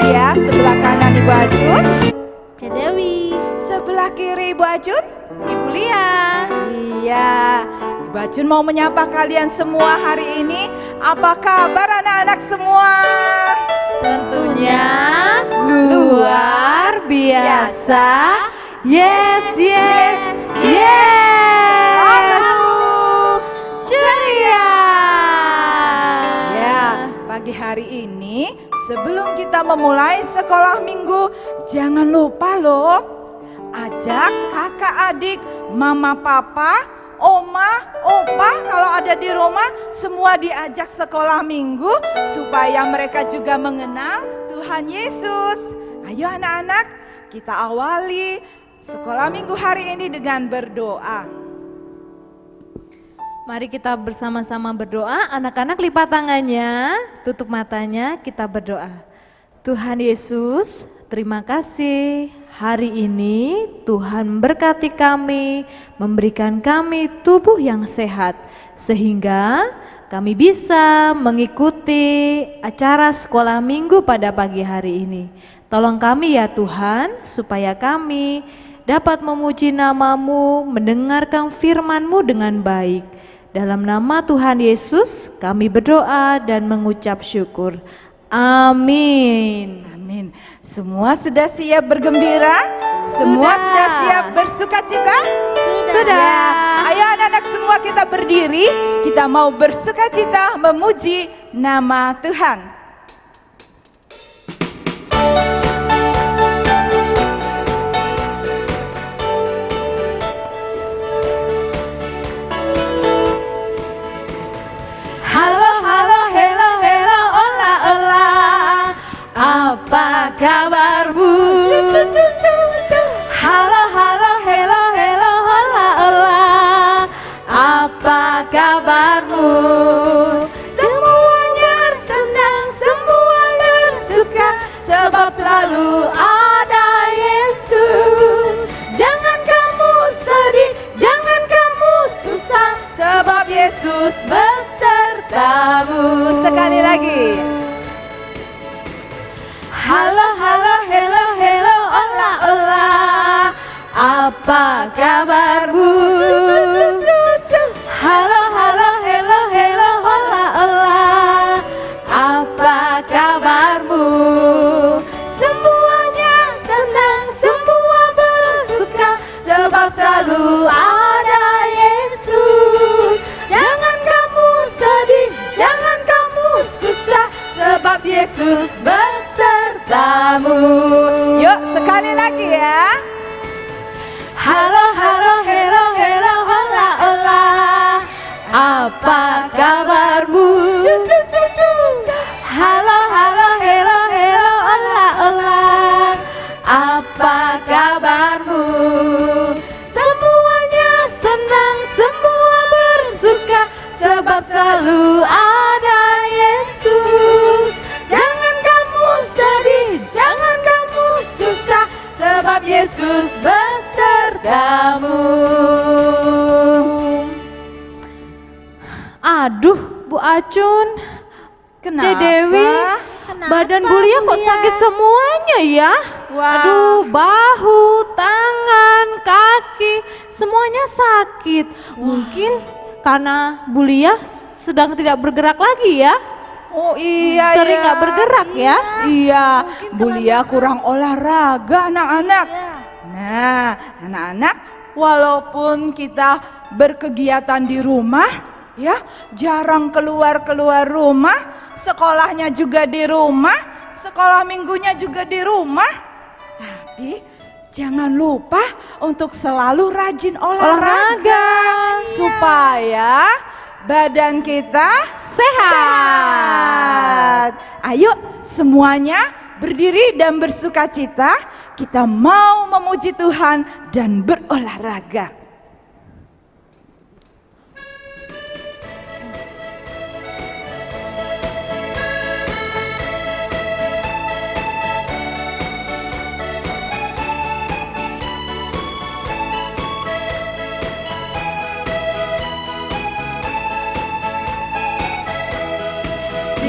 ya. Sebelah kanan Ibu Ajun, Cek Dewi. sebelah kiri Ibu Ajun. Ibu Lia. Iya, Ibu Ajun mau menyapa kalian semua hari ini. Apa kabar anak-anak semua? Tentunya luar biasa. Yes, yes, yes. Ceria. Ya, pagi hari ini sebelum kita memulai sekolah minggu, jangan lupa loh, ajak kakak adik, mama papa, oma, opa kalau ada di rumah, semua diajak sekolah minggu supaya mereka juga mengenal Tuhan Yesus. Ayo anak-anak, kita awali sekolah minggu hari ini dengan berdoa. Mari kita bersama-sama berdoa. Anak-anak lipat tangannya, tutup matanya, kita berdoa. Tuhan Yesus, terima kasih hari ini Tuhan berkati kami, memberikan kami tubuh yang sehat, sehingga kami bisa mengikuti acara sekolah minggu pada pagi hari ini. Tolong kami ya Tuhan, supaya kami dapat memuji nama-Mu, mendengarkan firman-Mu dengan baik. Dalam nama Tuhan Yesus kami berdoa dan mengucap syukur. Amin. Amin. Semua sudah siap bergembira? Semua sudah siap bersukacita? Sudah. Ya. Ayo anak-anak semua kita berdiri, kita mau bersukacita memuji nama Tuhan. Apa kabarmu? Halo, halo, hello, hello, hola, hola. Apa kabarmu? Semuanya senang, semua bersuka, sebab selalu ada Yesus. Jangan kamu sedih, jangan kamu susah, sebab Yesus besertamu. Sekali lagi. Halo, halo, hello, hello, hola, hola. Apa kabarmu? Halo, halo, hello, hello, hola, hola. Apa kabarmu? Semuanya senang, semua bersuka, sebab selalu ada Yesus. Jangan kamu sedih, jangan kamu susah, sebab Yesus besertamu. Yuk sekali lagi ya. Halo, halo, hello, hello, hola, hola. Apa kabarmu? Halo, halo, hello, hello, hola, hola. Apa kabarmu? Semuanya senang, semua bersuka, sebab selalu ada Yesus. Jangan kamu sedih, jangan kamu susah, sebab Yesus besertamu. Aduh, Bu Acun, Kenapa? Cek Dewi, badan Bu Lia kok sakit semuanya ya? Wah. Aduh, bahu, tangan, kaki, semuanya sakit. Mungkin karena Bu Lia sedang tidak bergerak lagi ya? Oh iya Sering ya. nggak bergerak ya? Iya, Bu Lia kurang olahraga anak-anak. Nah, anak-anak, walaupun kita berkegiatan di rumah, ya, jarang keluar rumah, sekolahnya juga di rumah, sekolah minggunya juga di rumah. Tapi jangan lupa untuk selalu rajin olahraga supaya badan kita sehat. Ayo semuanya berdiri dan bersukacita, kita mau memuji Tuhan dan berolahraga.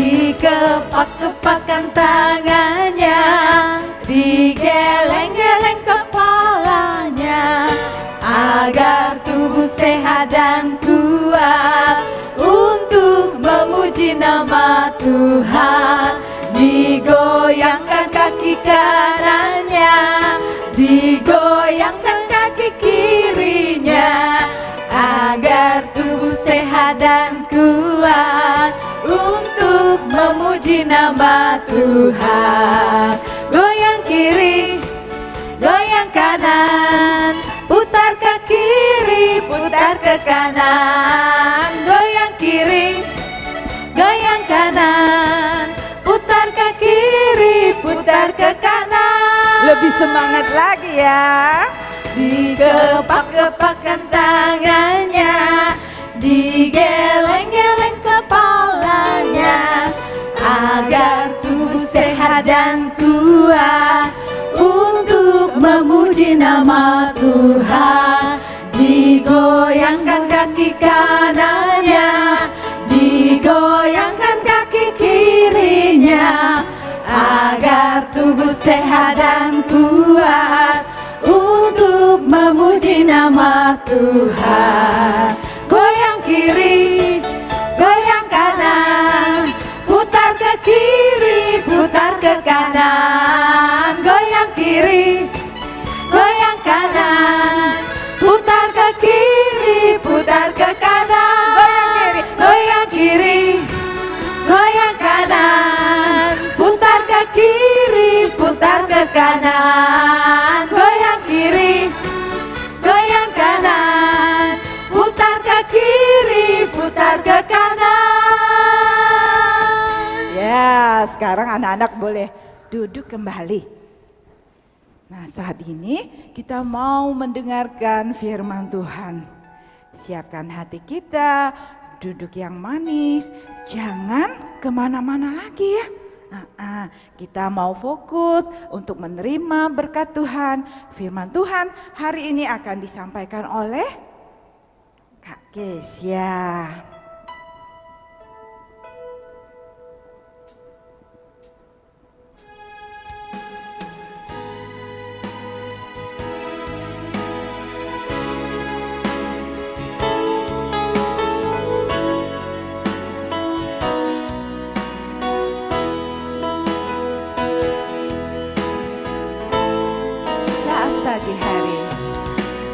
Dikepak-kepakan tangannya, Tuhan, digoyangkan kaki kanannya, digoyangkan kaki kirinya, agar tubuh sehat dan kuat untuk memuji nama Tuhan. Goyang kiri, goyang kanan, putar ke kiri, putar ke kanan. Goyang kiri, goyang kanan, putar ke kiri, putar ke kanan. Lebih semangat lagi ya. Dikepak-kepakkan tangannya, digeleng-geleng kepalanya, agar tubuh sehat dan kuat untuk memuji nama Tuhan. Digoyangkan kaki kanannya, digoyangkan kaki kirinya, agar tubuh sehat dan kuat untuk memuji nama Tuhan. Goyang kiri, goyang kanan, putar ke kiri, putar ke kanan. Goyang kiri, goyang kanan, putar ke kiri, putar ke kanan. Goyang kiri, goyang kanan, putar ke kiri, putar ke kanan. Goyang kiri, goyang kanan, putar ke kiri, putar ke kanan. Ya, sekarang anak-anak boleh duduk kembali. Nah, saat ini kita mau mendengarkan firman Tuhan. Siapkan hati kita, duduk yang manis, jangan kemana-mana lagi ya. Kita mau fokus untuk menerima berkat Tuhan. Firman Tuhan hari ini akan disampaikan oleh Kak Kesya.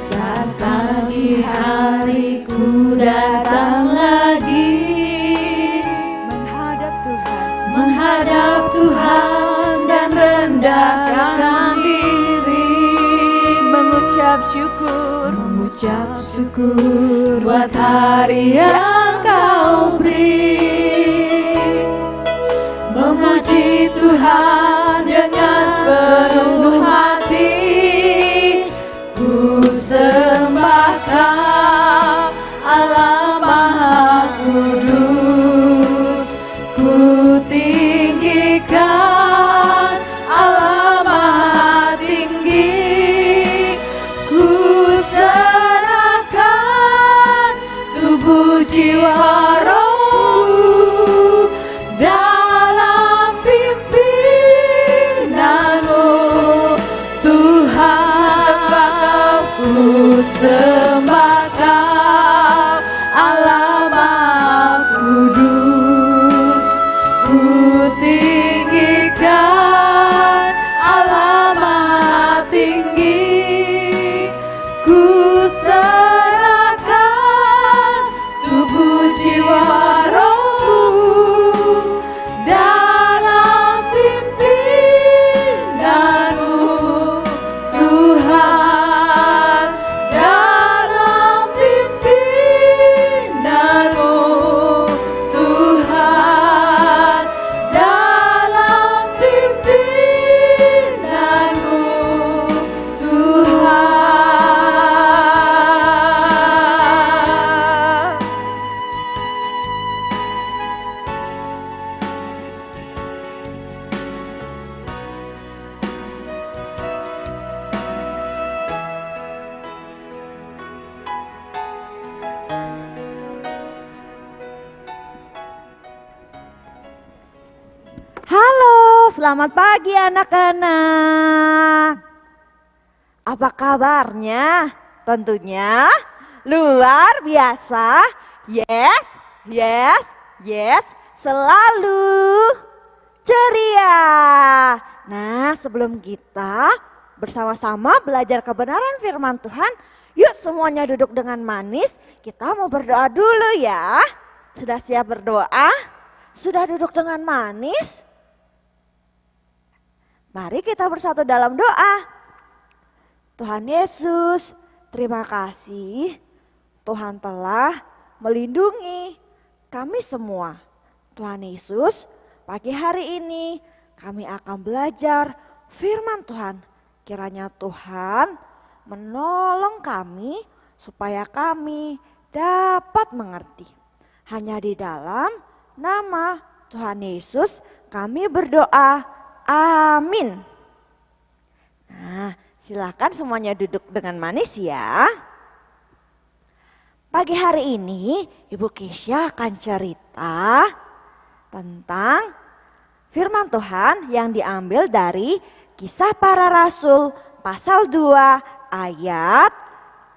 Saat pagi hari ku datang lagi, menghadap Tuhan dan rendahkan diri, mengucap syukur buat hari yang Kau beri, memuji Tuhan dengan sepenuh hati. Ku sembah Kau, Allah Maha Kudus. Ku tinggikan Allah Maha Tinggi. Ku serahkan tubuh jiwa rohku dalam pimpinanmu Tuhan. Ku sembah Kau, Allah Maha Kudus. Ku tinggikan Allah Maha Tinggi. Ku serahkan tubuh jiwa rohku dalam pimpinanmu Tuhan, dalam pimpinanmu Tuhan, dalam pimpinanmu Tuhan. Halo, selamat pagi anak-anak. Apa kabarnya? Tentunya luar biasa. Yes, yes, yes, selalu ceria. Nah, sebelum kita bersama-sama belajar kebenaran firman Tuhan, yuk semuanya duduk dengan manis. Kita mau berdoa dulu ya. Sudah siap berdoa? Sudah duduk dengan manis? Mari kita bersatu dalam doa. Tuhan Yesus, terima kasih Tuhan telah melindungi kami semua. Tuhan Yesus, pagi hari ini kami akan belajar firman Tuhan. Kiranya Tuhan menolong kami supaya kami dapat mengerti. Hanya di dalam nama Tuhan Yesus kami berdoa. Amin. Nah, silakan semuanya duduk dengan manis ya. Pagi hari ini Ibu Keisha akan cerita tentang firman Tuhan yang diambil dari Kisah Para Rasul pasal 2 ayat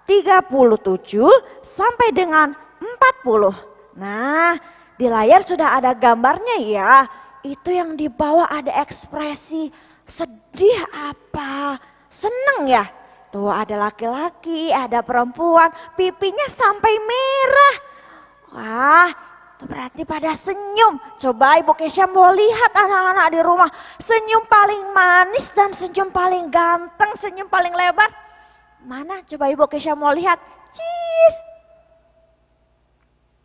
37 sampai dengan 40. Nah, di layar sudah ada gambarnya ya. Itu yang di bawah ada ekspresi sedih apa, seneng ya. Tuh ada laki-laki, ada perempuan, pipinya sampai merah. Wah, itu berarti pada senyum. Coba Ibu Keisha mau lihat anak-anak di rumah. Senyum paling manis dan senyum paling ganteng, senyum paling lebar. Mana coba Ibu Keisha mau lihat? Cheese.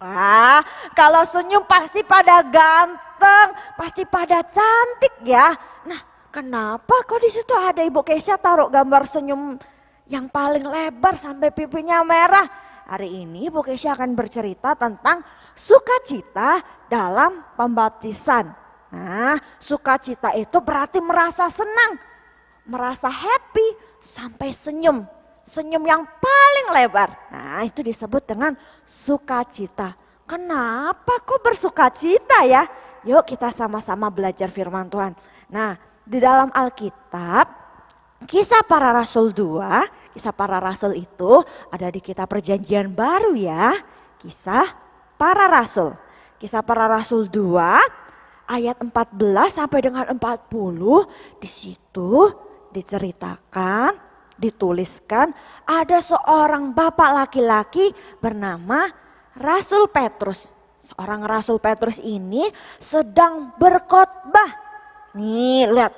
Wah, kalau senyum pasti pada ganteng, pasti pada cantik ya. Nah, kenapa kok di situ ada Ibu Keisha taruh gambar senyum yang paling lebar sampai pipinya merah? Hari ini Ibu Keisha akan bercerita tentang sukacita dalam pembaptisan. Nah, sukacita itu berarti merasa senang, merasa happy sampai senyum. Senyum yang paling lebar. Nah, itu disebut dengan sukacita. Kenapa kok bersukacita ya? Yuk kita sama-sama belajar firman Tuhan. Nah, di dalam Alkitab Kisah Para Rasul 2, Kisah Para Rasul itu ada di kitab Perjanjian Baru ya. Kisah Para Rasul. Kisah Para Rasul 2 ayat 14 sampai dengan 40. Di situ diceritakan, dituliskan ada seorang bapak laki-laki bernama Rasul Petrus. Seorang Rasul Petrus ini sedang berkhotbah. Nih lihat.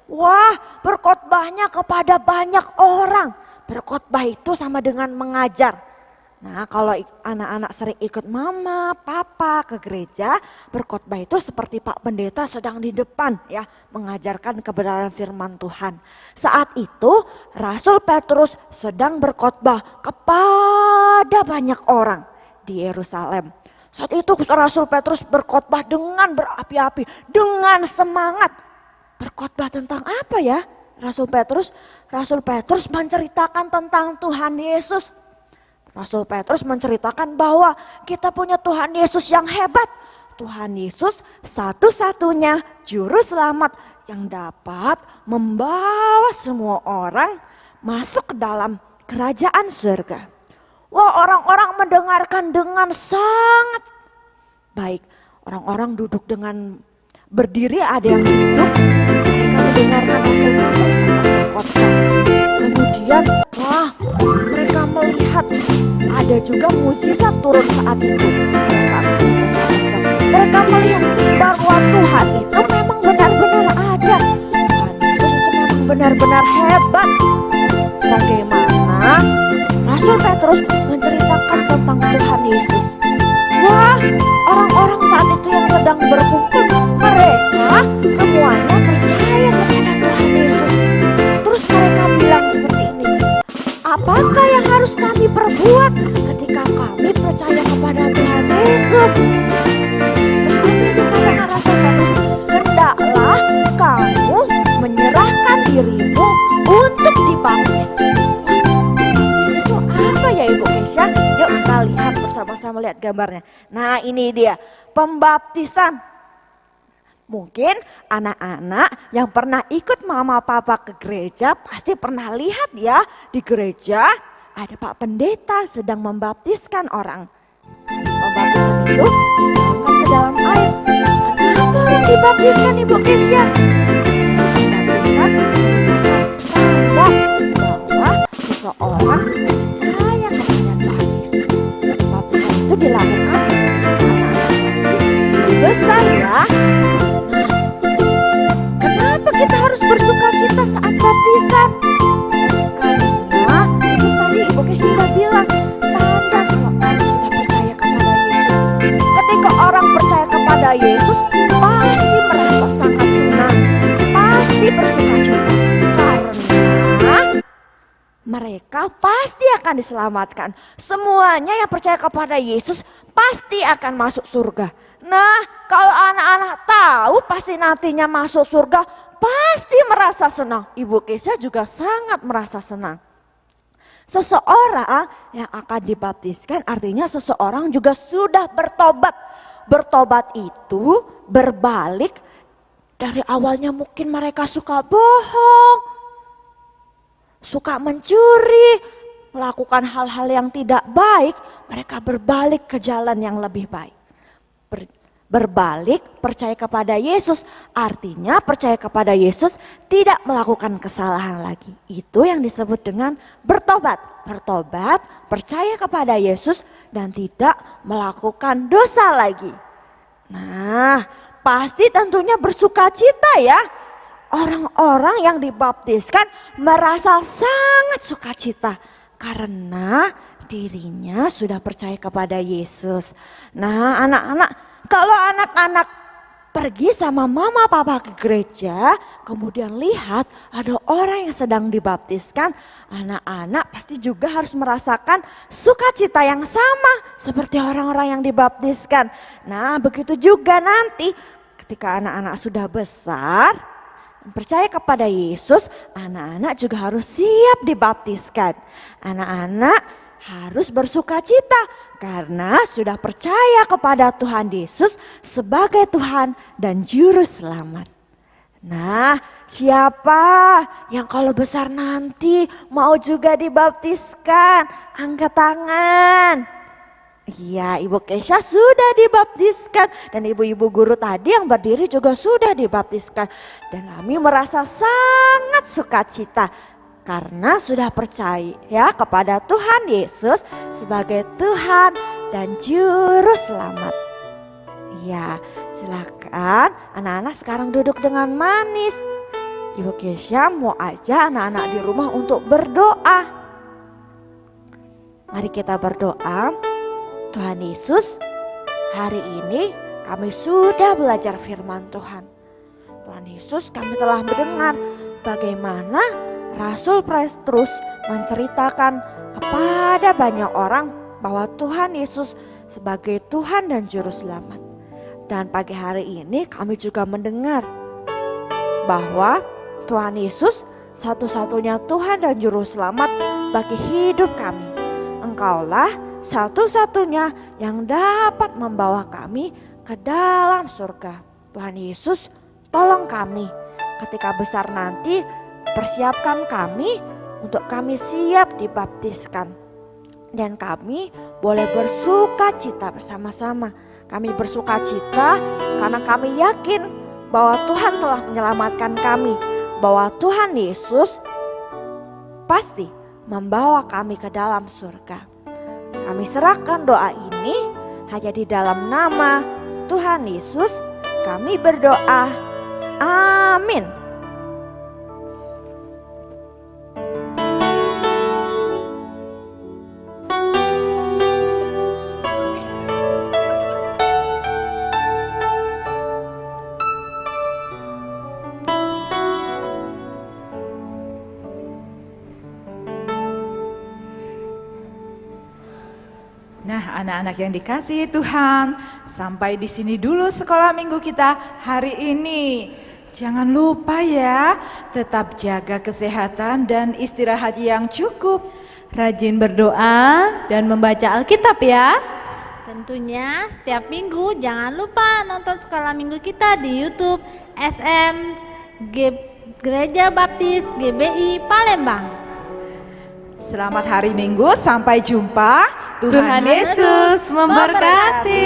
Wah, berkhotbahnya kepada banyak orang. Berkhotbah itu sama dengan mengajar. Nah, kalau anak-anak sering ikut mama, papa ke gereja, berkhotbah itu seperti Pak Pendeta sedang di depan ya, mengajarkan kebenaran firman Tuhan. Saat itu Rasul Petrus sedang berkhotbah kepada banyak orang di Yerusalem. Saat itu Rasul Petrus berkhotbah dengan berapi-api, dengan semangat. Berkhotbah tentang apa ya Rasul Petrus? Rasul Petrus menceritakan tentang Tuhan Yesus. Rasul Petrus menceritakan bahwa kita punya Tuhan Yesus yang hebat. Tuhan Yesus satu-satunya juru selamat yang dapat membawa semua orang masuk ke dalam kerajaan surga. Wah, orang-orang mendengarkan dengan sangat baik. Orang-orang duduk dengan berdiri, ada yang duduk. Mereka mendengarkan Rasul Petrus berkhotbah. Kemudian, wah, mereka melihat ada juga mukjizat turun saat itu. Mereka melihat bahwa Tuhan itu memang benar-benar ada. Tuhan Yesus itu memang benar-benar hebat. Bagaimana Rasul Petrus menceritakan tentang Tuhan Yesus. Wah, orang-orang saat itu yang sedang berkumpul, mereka semuanya percaya kepada Tuhan Yesus. Terus mereka bilang seperti ini, apakah yang harus kami perbuat ketika kami percaya kepada Tuhan Yesus? Terus apa yang dikatakan Rasul Petrus? Hendaklah kamu menyerahkan dirimu untuk dibaptis. Itu apa ya Ibu Keisha? Yuk kita lihat bersama-sama, lihat gambarnya. Nah, ini dia pembaptisan. Mungkin anak-anak yang pernah ikut mama papa ke gereja pasti pernah lihat ya, di gereja ada Pak Pendeta sedang membaptiskan orang. Pembaptisan itu disiramkan ke dalam air. berapa orang dibaptiskan Ibu Kesya? Dibaptiskan tanda bahwa seseorang percaya kepada Tuhan Yesus. Baptisan itu dilakukan anak-anak sudah besar ya. Nah, kenapa kita harus bersuka cita saat baptisan? Karena itu tadi Ibu Kesya sudah bilang, tanda kalau orang sudah percaya kepada Yesus. Ketika orang percaya kepada Yesus, pasti merasa sangat senang, pasti bersuka cita. Karena mereka pasti akan diselamatkan. Semuanya yang percaya kepada Yesus pasti akan masuk surga. Nah, kalau anak-anak tahu pasti nantinya masuk surga, pasti merasa senang. Ibu Kesya juga sangat merasa senang. Seseorang yang akan dibaptiskan artinya seseorang juga sudah bertobat. Bertobat itu berbalik dari awalnya mungkin mereka suka bohong, suka mencuri, melakukan hal-hal yang tidak baik, mereka berbalik ke jalan yang lebih baik. Berbalik percaya kepada Yesus artinya percaya kepada Yesus tidak melakukan kesalahan lagi. Itu yang disebut dengan bertobat. Bertobat, percaya kepada Yesus dan tidak melakukan dosa lagi. Nah, pasti tentunya bersuka cita ya. Orang-orang yang dibaptiskan merasa sangat sukacita karena dirinya sudah percaya kepada Yesus. Nah, anak-anak, kalau anak-anak pergi sama mama papa ke gereja, kemudian lihat ada orang yang sedang dibaptiskan, anak-anak pasti juga harus merasakan sukacita yang sama seperti orang-orang yang dibaptiskan. Nah, begitu juga nanti ketika anak-anak sudah besar, percaya kepada Yesus, anak-anak juga harus siap dibaptiskan. Anak-anak harus bersuka cita karena sudah percaya kepada Tuhan Yesus sebagai Tuhan dan Juru Selamat. Nah, siapa yang kalau besar nanti mau juga dibaptiskan? Angkat tangan. Iya, Ibu Kesya sudah dibaptiskan dan ibu-ibu guru tadi yang berdiri juga sudah dibaptiskan. Dan kami merasa sangat sukacita karena sudah percaya ya kepada Tuhan Yesus sebagai Tuhan dan Juru Selamat. Ya, silakan anak-anak sekarang duduk dengan manis. Ibu Kesya mau ajak anak-anak di rumah untuk berdoa. Mari kita berdoa. Tuhan Yesus, hari ini kami sudah belajar firman Tuhan. Tuhan Yesus, kami telah mendengar bagaimana Rasul Petrus menceritakan kepada banyak orang bahwa Tuhan Yesus sebagai Tuhan dan Juru Selamat. Dan pagi hari ini kami juga mendengar bahwa Tuhan Yesus satu-satunya Tuhan dan Juru Selamat bagi hidup kami. Engkaulah satu-satunya yang dapat membawa kami ke dalam surga. Tuhan Yesus, tolong kami ketika besar nanti, persiapkan kami untuk kami siap dibaptiskan. Dan kami boleh bersuka cita bersama-sama. Kami bersuka cita karena kami yakin bahwa Tuhan telah menyelamatkan kami. Bahwa Tuhan Yesus pasti membawa kami ke dalam surga. Kami serahkan doa ini hanya di dalam nama Tuhan Yesus. Kami berdoa. Amin. Nah, anak-anak yang dikasihi Tuhan, sampai di sini dulu sekolah minggu kita hari ini. Jangan lupa ya, tetap jaga kesehatan dan istirahat yang cukup. Rajin berdoa dan membaca Alkitab ya. Tentunya setiap minggu jangan lupa nonton sekolah minggu kita di YouTube SM Gereja Baptis GBI Palembang. Selamat hari Minggu, sampai jumpa. Tuhan Yesus memberkati.